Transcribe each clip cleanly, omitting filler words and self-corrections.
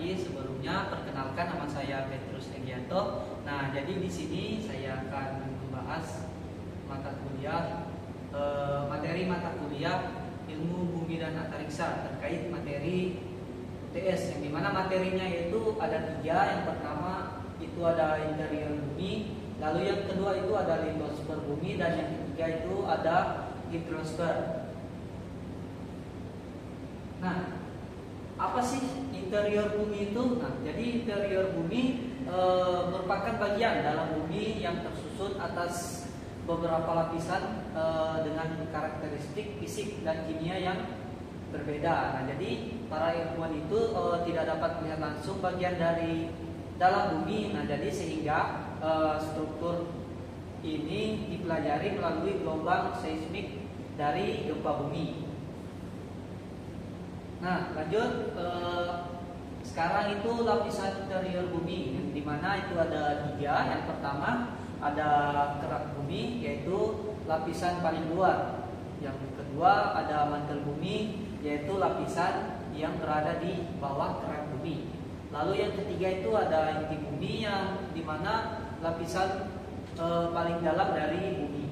lagi. Sebelumnya perkenalkan, nama saya Petrus Egyanto. Nah, jadi di sini saya akan membahas materi mata kuliah ilmu bumi dan antariksa terkait materi UTS, yang dimana materinya itu ada 3. Yang pertama itu ada interior bumi, lalu yang kedua itu ada litosfer bumi, dan yang ketiga itu ada hidrosfer. Nah, apa sih interior bumi itu? Nah, jadi interior bumi merupakan bagian dalam bumi yang tersusun atas beberapa lapisan dengan karakteristik fisik dan kimia yang berbeda. Nah, jadi para ilmuwan itu tidak dapat melihat langsung bagian dari dalam bumi. Nah, jadi sehingga struktur ini dipelajari melalui gelombang seismik dari gempa bumi. Nah, lanjut, sekarang itu lapisan interior bumi, yang dimana itu ada 3. Yang pertama ada kerak bumi, yaitu lapisan paling luar. Yang kedua ada mantel bumi, yaitu lapisan yang berada di bawah kerak bumi. Lalu yang ketiga itu ada inti bumi, yang dimana lapisan paling dalam dari bumi.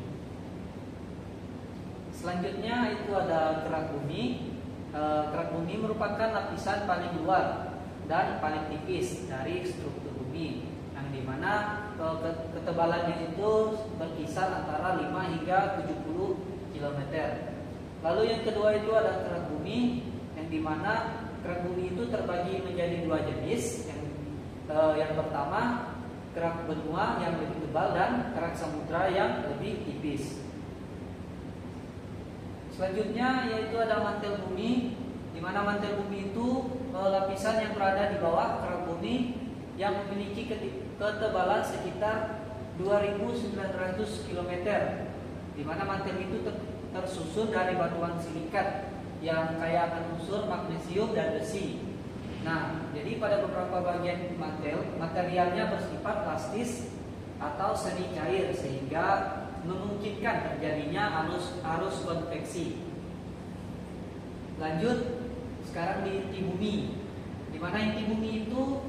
Selanjutnya itu ada kerak bumi. Kerak bumi merupakan lapisan paling luar dan paling tipis dari struktur bumi, yang dimana ketebalannya itu berkisar antara 5 hingga 70 km. Lalu yang kedua itu ada kerak bumi, yang dimana kerak bumi itu terbagi menjadi 2 jenis. Yang pertama kerak benua yang lebih tebal dan kerak samudra yang lebih tipis. Selanjutnya yaitu ada mantel bumi, di mana mantel bumi itu lapisan yang berada di bawah kerak bumi yang memiliki ketebalan sekitar 2.900 km, di mana mantel itu tersusun dari batuan silikat yang kaya akan unsur magnesium dan besi. Nah, jadi pada beberapa bagian mantel materialnya bersifat plastis atau semi cair, sehingga memungkinkan terjadinya arus konveksi. Lanjut, sekarang di inti bumi, di mana inti bumi itu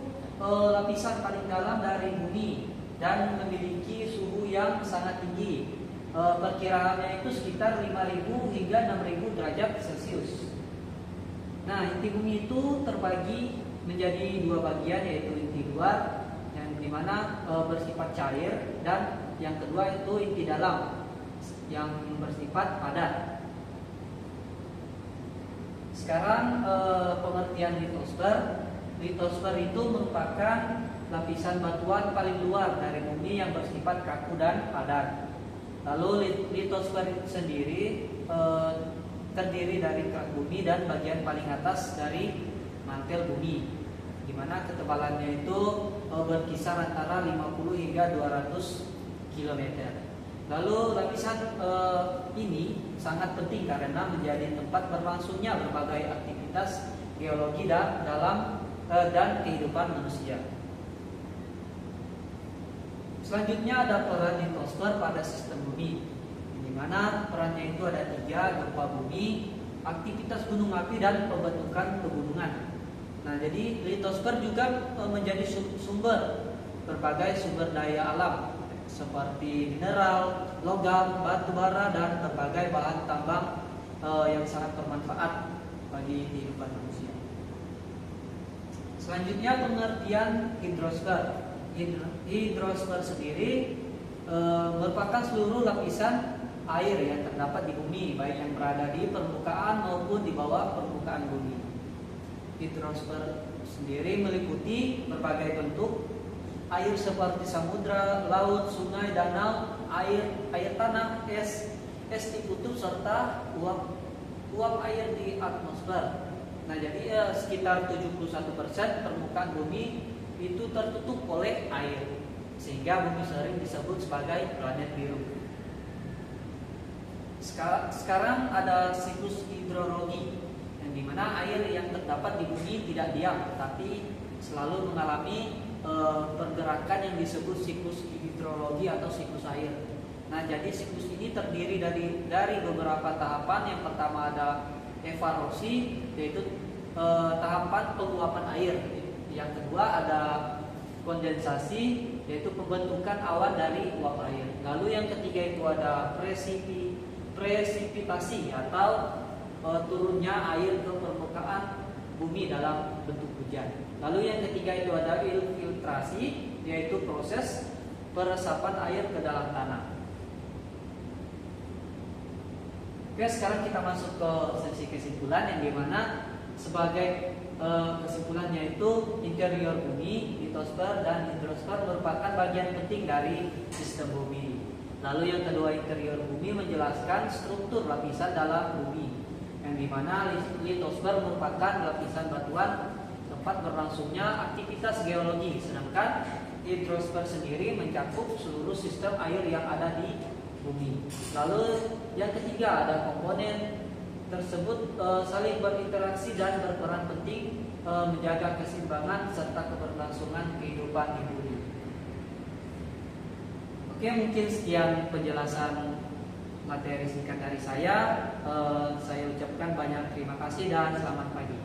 lapisan paling dalam dari bumi dan memiliki suhu yang sangat tinggi. Perkiraannya itu sekitar 5.000 hingga 6.000 derajat Celcius. Nah, inti bumi itu terbagi menjadi 2 bagian, yaitu inti luar yang dimana bersifat cair, dan yang kedua itu inti dalam yang bersifat padat. Sekarang pengertian litosfer. Litosfer itu merupakan lapisan batuan paling luar dari bumi yang bersifat kaku dan padat. Lalu litosfer itu sendiri terdiri dari kerak bumi dan bagian paling atas dari mantel bumi, di mana ketebalannya itu berkisar antara 50 hingga 200 km. Lalu lapisan ini sangat penting karena menjadi tempat berlangsungnya berbagai aktivitas geologi dan kehidupan manusia. Selanjutnya ada peran litosfer pada sistem bumi, di mana perannya itu ada 3: gempa bumi, aktivitas gunung api, dan pembentukan pegunungan. Nah, jadi litosfer juga menjadi sumber berbagai sumber daya alam seperti mineral, logam, batu bara, dan berbagai bahan tambang yang sangat bermanfaat bagi kehidupan manusia. Selanjutnya pengertian hidrosfer. Hidrosfer sendiri merupakan seluruh lapisan air yang terdapat di bumi, baik yang berada di permukaan maupun di bawah permukaan bumi. Hidrosfer sendiri meliputi berbagai bentuk air seperti samudra, laut, sungai, danau, air tanah, es di kutub, serta uap air di atmosfer. Nah, jadi sekitar 71% permukaan bumi itu tertutup oleh air, sehingga bumi sering disebut sebagai planet biru. Sekarang ada siklus hidrologi, yang dimana air yang terdapat di bumi tidak diam, tetapi selalu mengalami pergerakan yang disebut siklus hidrologi atau siklus air. Nah, jadi siklus ini terdiri dari beberapa tahapan. Yang pertama ada evaposi, yaitu tahapan penguapan air. Yang kedua ada kondensasi, yaitu pembentukan awan dari uap air. Lalu yang ketiga itu ada presipitasi atau turunnya air ke permukaan bumi dalam bentuk hujan. Lalu yang ketiga itu ada infiltrasi, yaitu proses peresapan air ke dalam tanah. Oke, sekarang kita masuk ke sesi kesimpulan, yang dimana sebagai kesimpulannya itu interior bumi, litosfer dan hidrosfer merupakan bagian penting dari sistem bumi. Lalu yang kedua, interior bumi menjelaskan struktur lapisan dalam bumi, yang dimana litosfer merupakan lapisan batuan tempat berlangsungnya aktivitas geologi, sedangkan hidrosfer sendiri mencakup seluruh sistem air yang ada di bumi. Lalu yang ketiga ada komponen tersebut saling berinteraksi dan berperan penting menjaga keseimbangan serta keberlangsungan kehidupan di bumi. Oke, mungkin sekian penjelasan materi singkat dari saya. Saya ucapkan banyak terima kasih dan selamat pagi.